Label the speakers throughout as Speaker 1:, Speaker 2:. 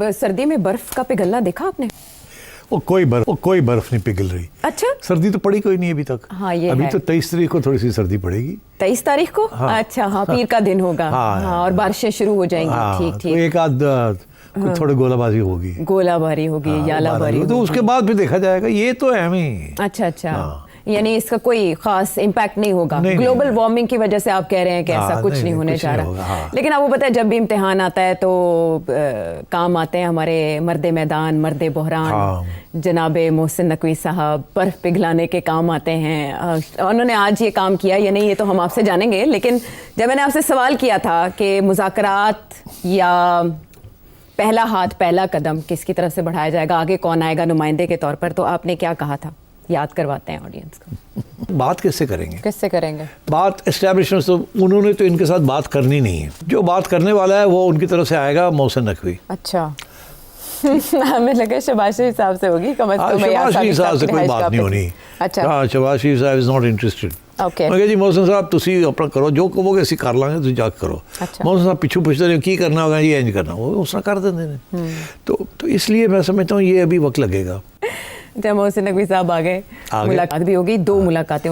Speaker 1: सर्दी में बर्फ का पिघलना देखा आपने?
Speaker 2: वो कोई बर्फ नहीं पिघल रही।
Speaker 1: अच्छा,
Speaker 2: सर्दी तो पड़ी कोई नहीं अभी तक।
Speaker 1: हाँ, ये
Speaker 2: अभी
Speaker 1: है।
Speaker 2: तो 23 तारीख को थोड़ी सी सर्दी पड़ेगी।
Speaker 1: 23 तारीख को?
Speaker 2: हाँ।
Speaker 1: अच्छा, हाँ, पीर का दिन होगा।
Speaker 2: हाँ,
Speaker 1: और बारिशें शुरू हो जाएंगी।
Speaker 2: हाँ,
Speaker 1: ठीक
Speaker 2: तो
Speaker 1: ठीक,
Speaker 2: एक आध थोड़ी गोलाबारी होगी,
Speaker 1: गोलाबारी होगी, यालाबारी
Speaker 2: तो उसके बाद फिर देखा जाएगा। ये तो है ही।
Speaker 1: अच्छा अच्छा, यानी इसका कोई खास इम्पैक्ट नहीं होगा। ग्लोबल वार्मिंग की वजह से आप कह रहे हैं कि ऐसा कुछ नहीं होने जा रहा। लेकिन आपको पता है जब भी इम्तिहान आता है तो काम आते हैं हमारे मर्दे मैदान, मर्दे बहरान, जनाबे मोहसिन नकवी साहब बर्फ पिघलाने के काम आते हैं। उन्होंने आज ये काम किया या नहीं ये तो हम आपसे जानेंगे। लेकिन जब मैंने आपसे सवाल किया था कि मुज़ाकरात या पहला हाथ, पहला कदम किसकी तरफ से बढ़ाया जाएगा, आगे कौन आएगा नुमाइंदे के तौर पर, तो आपने क्या कहा था? याद करवाते हैं ऑडियंस को।
Speaker 2: बात किससे करेंगे?
Speaker 1: किससे करेंगे
Speaker 2: बात? एस्टैब्लिशमेंट तो उन्होंने तो इनके साथ बात करनी नहीं है। जो बात करने वाला है वो उनकी तरफ से आएगा, मोहसिन नकवी।
Speaker 1: अच्छा हमें लगा शहबाज शरीफ साहब से होगी।
Speaker 2: शहबाज शरीफ साहब से कोई बात नहीं होनी।
Speaker 1: अच्छा,
Speaker 2: हाँ, शहबाज शरीफ साहब इज नॉट इंटरेस्टेड।
Speaker 1: ओके,
Speaker 2: मैं कहा जी मोहसिन साहब तुसी अपना करो, जो कहोगे ਅਸੀਂ कर लांगे, तुम जाके करो।
Speaker 1: अच्छा।
Speaker 2: मोहसिन साहब पिछू पूछते रहे की करना होगा, ये इंज करना, वो उसने कर देते हैं। तो इसलिए मैं समझता हूँ ये अभी वक्त लगेगा।
Speaker 1: जब मोहसिन नकवी साहब आ गए, मुलाकात भी हो गई। दो मुलाकातें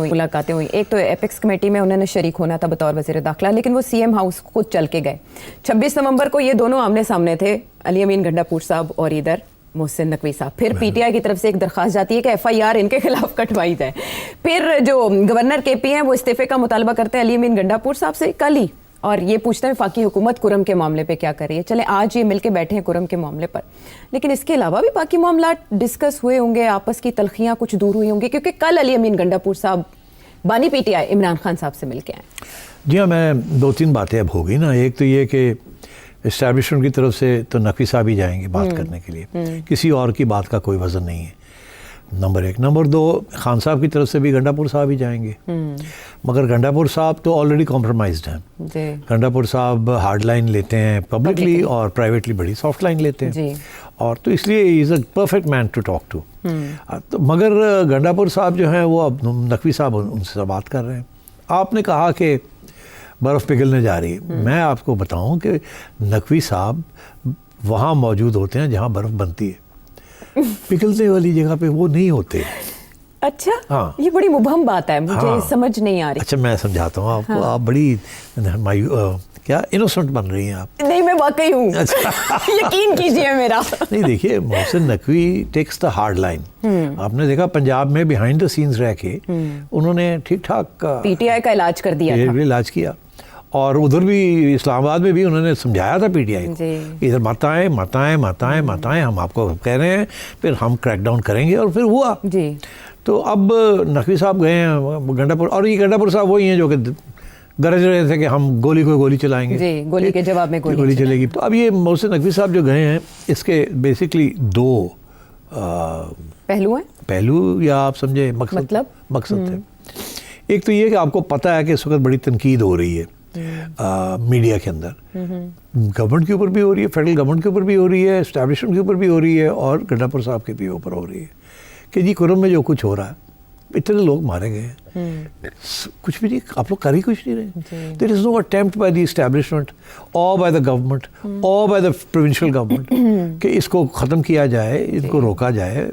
Speaker 1: हुई। एक तो एपेक्स कमेटी में उन्होंने शरीक होना था बतौर वज़ीर दाखिला, लेकिन वो सीएम हाउस खुद चल के गए। 26 नवंबर को ये दोनों आमने सामने थे, अली अमीन गंडापुर साहब और इधर मोहसिन नकवी साहब। फिर पीटीआई की तरफ से एक दरख्वास्त जाती है कि एफआईआर इनके खिलाफ कटवाई जाए। फिर जो गवर्नर केपी हैं वो इस्तीफे का मुतालबा करते हैं अली अमीन गंडापुर साहब से कल ही, और ये पूछते हैं वफाकी हुकूमत कुरम के मामले पे क्या कर रही है। चले आज ये मिलके बैठे हैं कुरम के मामले पर, लेकिन इसके अलावा भी बाकी मामला डिस्कस हुए होंगे, आपस की तलखियाँ कुछ दूर हुई होंगी, क्योंकि कल अली अमीन गंडापुर साहब बानी पीटीआई इमरान खान साहब से मिलके आए।
Speaker 2: जी हाँ, मैं 2-3 बातें अब हो गई ना। एक तो ये कि एस्टैब्लिशमेंट की तरफ से तो नकवी साहब ही जाएंगे बात करने के लिए, किसी और की बात का कोई वजन नहीं है, नंबर 1। नंबर 2, खान साहब की तरफ से भी गंडापुर साहब ही जाएंगे। मगर गंडापुर साहब तो ऑलरेडी कॉम्प्रोमाइज्ड हैं। गंडापुर साहब हार्ड लाइन लेते हैं पब्लिकली, और प्राइवेटली बड़ी सॉफ्ट लाइन लेते हैं, और तो इसलिए is a perfect man to talk to. तो मगर गंडापुर साहब जो हैं वो अब नकवी साहब उनसे बात कर रहे हैं। आपने कहा कि बर्फ़ पिघलने जा रही है। मैं आपको बताऊं कि नकवी साहब वहाँ मौजूद होते हैं जहाँ बर्फ़ बनती है, पिघलने वाली जगह पे वो नहीं होते।
Speaker 1: अच्छा,
Speaker 2: हाँ,
Speaker 1: ये बड़ी मुबहम बात है, मुझे
Speaker 2: हाँ,
Speaker 1: समझ नहीं आ रही।
Speaker 2: अच्छा, मैं समझाता हूँ आपको। आप बड़ी क्या इनोसेंट बन रही हैं आप।
Speaker 1: नहीं, मैं वाकई हूँ।
Speaker 2: अच्छा
Speaker 1: यकीन कीजिए मेरा।
Speaker 2: नहीं, देखिए, Mohsin Naqvi takes the hard line. आपने देखा पंजाब में बिहाइंड द सीन्स रह के उन्होंने ठीक ठाक
Speaker 1: पीटीआई का इलाज कर दिया था।
Speaker 2: इलाज किया, और उधर भी इस्लामाबाद में भी उन्होंने समझाया था पीटीआई को, इधर माताएं हम आपको कह रहे हैं, फिर हम क्रैकडाउन करेंगे, और फिर हुआ
Speaker 1: जी।
Speaker 2: तो अब नकवी साहब गए हैं गंडापुर, और ये गंडापुर साहब वही हैं जो कि गरज रहे थे कि हम गोली चलाएंगे
Speaker 1: जी, गोली के जवाब में गोली
Speaker 2: चलेगी। तो अब ये मोहसिन नकवी साहब जो गए हैं, इसके बेसिकली 2 पहलू या आप समझे मकसद थे। एक तो ये कि आपको पता है कि इस वक्त बड़ी तनकीद हो रही है मीडिया के अंदर, गवर्नमेंट के ऊपर भी हो रही है, फेडरल गवर्नमेंट के ऊपर भी हो रही है, एस्टैब्लिशमेंट के ऊपर भी हो रही है, और गंडापुर साहब के भी ऊपर हो रही है कि जी कुरम में जो कुछ हो रहा है, इतने लोग मारे गए हैं, कुछ भी नहीं, आप लोग कर ही कुछ नहीं रहे। There is no attempt by the establishment और बाय द गवर्नमेंट और बाय द प्रोविंशियल गवर्नमेंट कि इसको ख़त्म किया जाए, इनको रोका जाए,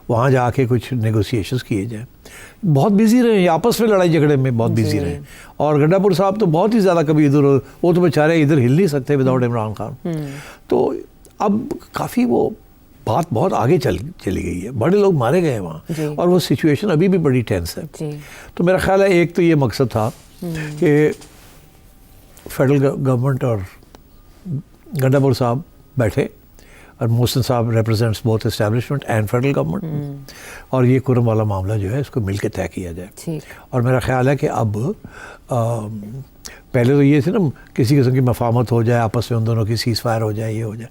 Speaker 2: वहाँ जाके कुछ नेगोशिएशंस किए जाए। बहुत बिजी रहे, आपस में लड़ाई झगड़े में बहुत बिजी रहे, और गंडापुर साहब तो बहुत ही ज़्यादा कभी इधर, वो तो बेचारे इधर हिल नहीं सकते विदाउट इमरान खान। तो अब काफ़ी वो बात बहुत आगे चली गई है, बड़े लोग मारे गए हैं वहाँ, और वो सिचुएशन अभी भी बड़ी टेंस है। तो मेरा ख्याल है एक तो ये मकसद था कि फेडरल गवर्नमेंट और गंडापुर साहब बैठे, और मोहसिन साहब represents both establishment and federal government, और ये कुरम वाला मामला जो है इसको मिल के तय किया जाए। और मेरा ख्याल है कि अब पहले तो ये थे ना, किसी किस्म की मफाहमत हो जाए, आपस में उन दोनों की सीज़ फायर हो जाए, ये हो जाए,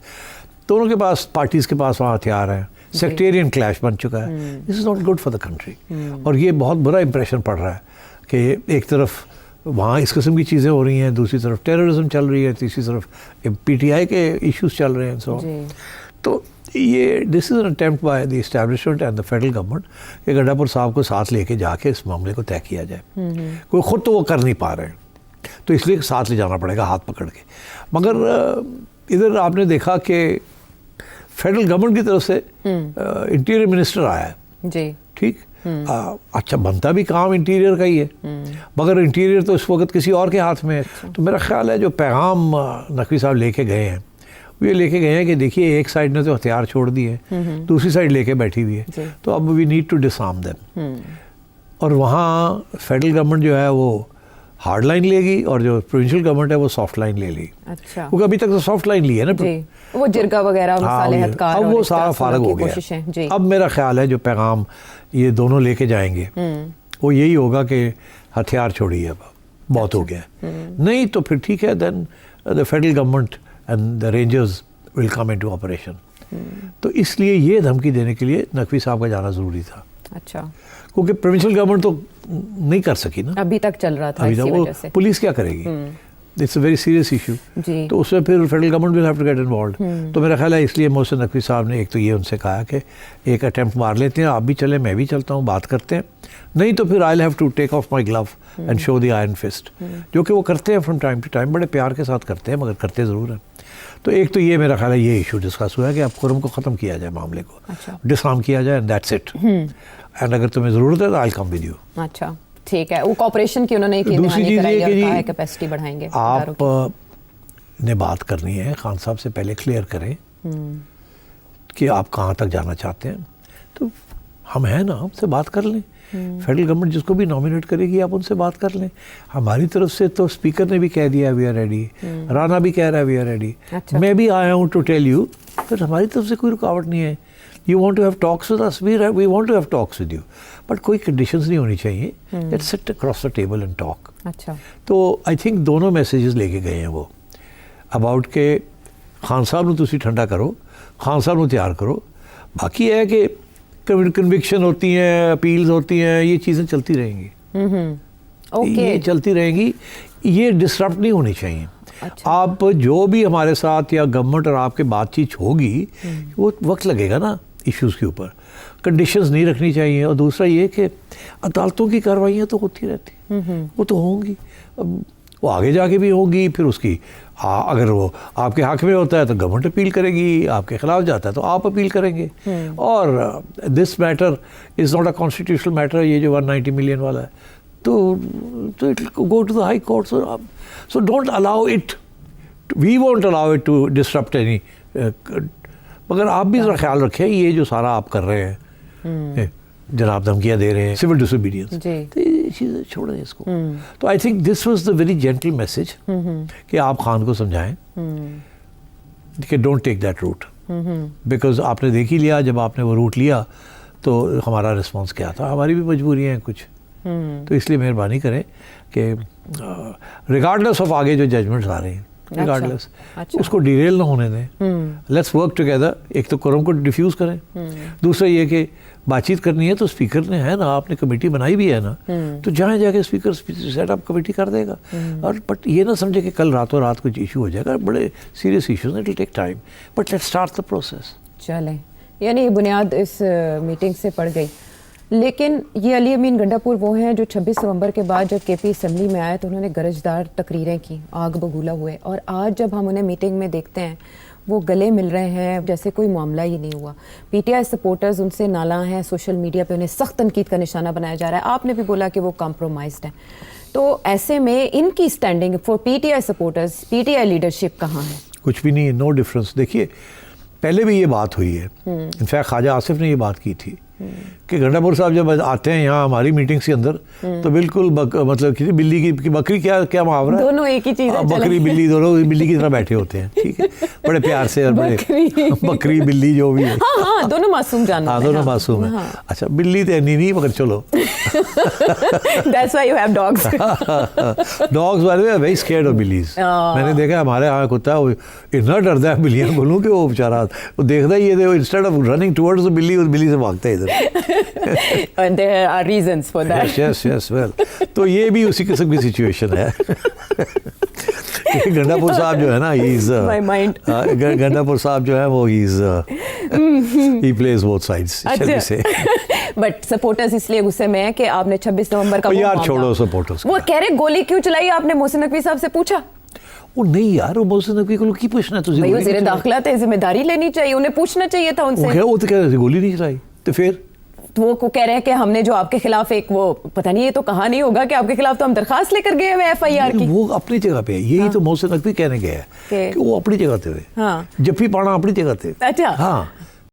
Speaker 2: दोनों के पास, पार्टीज़ के पास वहाँ हथियार हैं, सेक्टेरियन क्लैश बन चुका है। This is not good for the country, और ये बहुत बुरा इंप्रेशन पड़ रहा है कि एक तरफ वहाँ इस किस्म की चीज़ें हो रही हैं, दूसरी तरफ टेररिज्म चल रही है, तीसरी तरफ पीटीआई के इश्यूज चल रहे हैं। सो तो ये this is an attempt by the establishment and the federal government कि गंडापुर साहब को साथ लेके जाके इस मामले को तय किया जाए। कोई ख़ुद तो वो कर नहीं पा रहे हैं, तो इसलिए साथ ले जाना पड़ेगा हाथ पकड़ के। मगर इधर आपने देखा कि फेडरल गवर्नमेंट की तरफ से इंटीरियर मिनिस्टर आया है
Speaker 1: जी,
Speaker 2: ठीक, अच्छा बनता भी काम इंटीरियर का ही है, मगर इंटीरियर तो इस वक्त किसी और के हाथ में है। तो मेरा ख्याल है जो पैगाम नकवी साहब लेके गए हैं वो ये लेके गए हैं कि देखिए एक साइड ने तो हथियार छोड़ दिए, दूसरी साइड लेके बैठी हुई है, तो अब we need to disarm them. और वहाँ फेडरल गवर्नमेंट जो है वो हार्ड लाइन लेगी और जो प्रोविंशियल गवर्नमेंट है वो सॉफ्ट लाइन ले ली।
Speaker 1: अच्छा,
Speaker 2: क्योंकि अभी तक तो सॉफ्ट लाइन ली है ना
Speaker 1: जी, वो जिरगा वगैरह मसालेहतकार,
Speaker 2: अब वो सारा फारग हो गया।
Speaker 1: जी,
Speaker 2: अब मेरा ख्याल है जो पैगाम ये दोनों लेके जाएंगे वो यही होगा कि हथियार छोड़िए, अब बहुत हो गया। नहीं तो फिर ठीक है, then the federal government and the rangers will come into operation. तो इसलिए ये धमकी देने के लिए नकवी साहब का जाना ज़रूरी था।
Speaker 1: अच्छा,
Speaker 2: क्योंकि प्रोविंशियल गवर्नमेंट तो नहीं कर सकी ना,
Speaker 1: अभी तक चल रहा था,
Speaker 2: अभी
Speaker 1: इसी
Speaker 2: तक वो
Speaker 1: वजह से।
Speaker 2: पुलिस क्या करेगी, it's a very serious issue.
Speaker 1: जी,
Speaker 2: तो उसमें फिर federal government will have to get involve. तो मेरा ख्याल है इसलिए मोहसिन नकवी साहब ने एक तो ये उनसे कहा कि एक अटैम्प्ट मार लेते हैं, आप भी चले मैं भी चलता हूँ, बात करते हैं, नहीं तो फिर I have to take off my glove and show the iron fist, जो कि वो करते हैं फ्रॉम टाइम टू टाइम, बड़े प्यार के साथ करते हैं, मगर करते ज़रूर हैं। तो एक तो ये मेरा ख्याल है ये इशू डिस्कस हुआ है कि अब खुरम को ख़त्म किया जाए, मामले को
Speaker 1: अच्छा,
Speaker 2: डिसआर्म किया जाए, एंड दैट्स इट। एंड अगर तुम्हें ज़रूरत है तो आई कम विद यू।
Speaker 1: अच्छा, ठीक है, वो कॉपरेशन की उन्होंने
Speaker 2: दूसरी चीज़ ये कि जी
Speaker 1: कैपेसिटी बढ़ाएंगे,
Speaker 2: आप ने बात करनी है, खान साहब से पहले क्लियर करें कि आप कहाँ तक जाना चाहते हैं। तो हम हैं ना, हमसे बात कर लें, फेडरल गवर्नमेंट जिसको भी नॉमिनेट करेगी आप उनसे बात कर लें। हमारी तरफ से तो स्पीकर ने भी कह दिया वी आर रेडी, राना भी कह रहा है वी आर रेडी, मैं भी आया हूँ टू टेल यू, फिर हमारी तरफ से कोई रुकावट नहीं है। You want to have talks with us, we want to have talks with you, but कोई कंडीशंस नहीं होनी चाहिए, let's sit across the table and talk.
Speaker 1: अच्छा,
Speaker 2: तो आई थिंक दोनों मैसेजेस लेके गए हैं वो अबाउट के खान साहब ਨੂੰ ਤੁਸੀਂ ਠੰਡਾ ਕਰੋ, खान साहब ਨੂੰ ਤਿਆਰ करो। बाकी है कि कन्विक्शन होती हैं, अपील्स होती हैं, ये चीज़ें चलती रहेंगी, ये चलती रहेंगी, ये डिस्टर्ब नहीं होनी चाहिए। अच्छा। आप जो भी हमारे साथ या गवर्नमेंट और आपके बातचीत होगी वो वक्त लगेगा ना इश्यूज़ के ऊपर, कंडीशंस नहीं रखनी चाहिए। और दूसरा ये कि अदालतों की कार्रवाइयाँ तो होती रहती, वो तो होंगी, वो आगे जाके भी होंगी, फिर उसकी अगर वो आपके हक में होता है तो गवर्नमेंट अपील करेगी, आपके खिलाफ जाता है तो आप अपील करेंगे। और this matter is not a constitutional matter, ये जो 190 मिलियन वाला है, तो it go to the high court. So don't allow it, we won't allow it to disturb any. मगर आप भी ज़रा ख्याल रखें, ये जो सारा आप कर रहे हैं, जनाब धमकियाँ दे रहे हैं, सिविल डिसोबीडियंस, तो ये चीज़ें छोड़ें इसको। तो I think this was the very gentle message कि आप खान को समझाएं कि don't take that route, because आपने देख ही लिया, जब आपने वो रूट लिया तो हमारा रिस्पॉन्स क्या था, हमारी भी मजबूरियाँ हैं कुछ, तो इसलिए मेहरबानी करें कि रिगार्डलेस ऑफ आगे जो जजमेंट्स आ रहे हैं, रिगार्डलेस उसको डिरेल ना होने दें, लेट्स वर्क टुगेदर। एक तो कोरम को डिफ्यूज़ करें, दूसरा ये कि बातचीत करनी है तो स्पीकर ने है ना, आपने कमेटी बनाई भी है ना, तो जहाँ जाके स्पीकर सेटअप कमेटी कर देगा। और बट ये ना समझे कि कल रातों रात कुछ इशू हो जाएगा, बड़े serious issues, it will take time, but let's start the process.
Speaker 1: चलें, यानी ये बुनियाद इस मीटिंग से पड़ गई। लेकिन ये अली अमीन गंडापुर वो हैं जो 26 नवंबर के बाद जब केपी असम्बली में आए तो उन्होंने गरजदार तकरीरें की, आग बगूला हुए, और आज जब हम उन्हें मीटिंग में देखते हैं वो गले मिल रहे हैं जैसे कोई मामला ही नहीं हुआ। पीटीआई सपोर्टर्स उनसे नाला हैं, सोशल मीडिया पे उन्हें सख्त तनकीद का निशाना बनाया जा रहा है। आपने भी बोला कि वो कॉम्प्रोमाइज्ड हैं, तो ऐसे में इनकी standing for PTI supporters, PTI leadership कहाँ है?
Speaker 2: कुछ भी नहीं है, नो डिफरेंस। देखिए पहले भी ये बात हुई है, इनफैक्ट ख्वाजा आसिफ ने ये बात की थी कि गंडापुर साहब जब आते हैं यहाँ हमारी मीटिंग्स के अंदर तो बिल्कुल मतलब किसी बिल्ली की बकरी, क्या मुहावरा है,
Speaker 1: दोनों एक ही चीज़ है,
Speaker 2: बकरी बिल्ली दोनों बिल्ली की तरह बैठे होते हैं, ठीक है, बड़े प्यार से, और बड़े बकरी बिल्ली जो भी है,
Speaker 1: हाँ, दोनों मासूम जानवर,
Speaker 2: हाँ दोनों मासूम है। अच्छा बिल्ली तो नहीं, मगर चलो
Speaker 1: That's why you have dogs.
Speaker 2: Dogs by the way are very scared of billies. मैंने देखा हमारे यहाँ कुत्ता वो इतना डरता है बिल्लियाँ बोलूँ कि वो बेचारा वो देखता ही है, instead of running towards the बिल्ली, उस बिल्ली से भागता है इधर।
Speaker 1: And there are reasons for that.
Speaker 2: Yes, well, तो ये भी उसी किस्म की सिचुएशन है। गंडापुर साहब जो है ना,
Speaker 1: My mind.
Speaker 2: गंडापुर साहब जो है वो he plays both sides, shall we say.
Speaker 1: But supporters इसलिए गुस्से में है कि आपने 26 नवंबर का
Speaker 2: यार छोड़ो सपोर्टर्स,
Speaker 1: वो कह रहे गोली क्यों चलाई आपने, मोहसिन नकवी साहब से पूछा?
Speaker 2: وہ نہیں یار وہ محسن نقوی کو کی پوچھنا ہے
Speaker 1: بھائی وزیر داخلہ تھے ذمہ داری لینی چاہیے انہیں پوچھنا چاہیے تھا ان سے
Speaker 2: وہ تو کہہ رہے تھے گولی نہیں چلائی تو پھر
Speaker 1: وہ کو کہہ رہے ہیں کہ ہم نے جو آپ کے خلاف ایک وہ پتہ نہیں یہ تو کہا نہیں ہوگا کہ آپ کے خلاف تو ہم درخواست لے کر گئے ہوئے ایف آئی آر کی
Speaker 2: وہ اپنی جگہ پہ ہے یہی تو محسن نقوی کہنے گیا ہے کہ وہ اپنی جگہ تھے جفی پانا اپنی جگہ تھے
Speaker 1: اچھا
Speaker 2: ہاں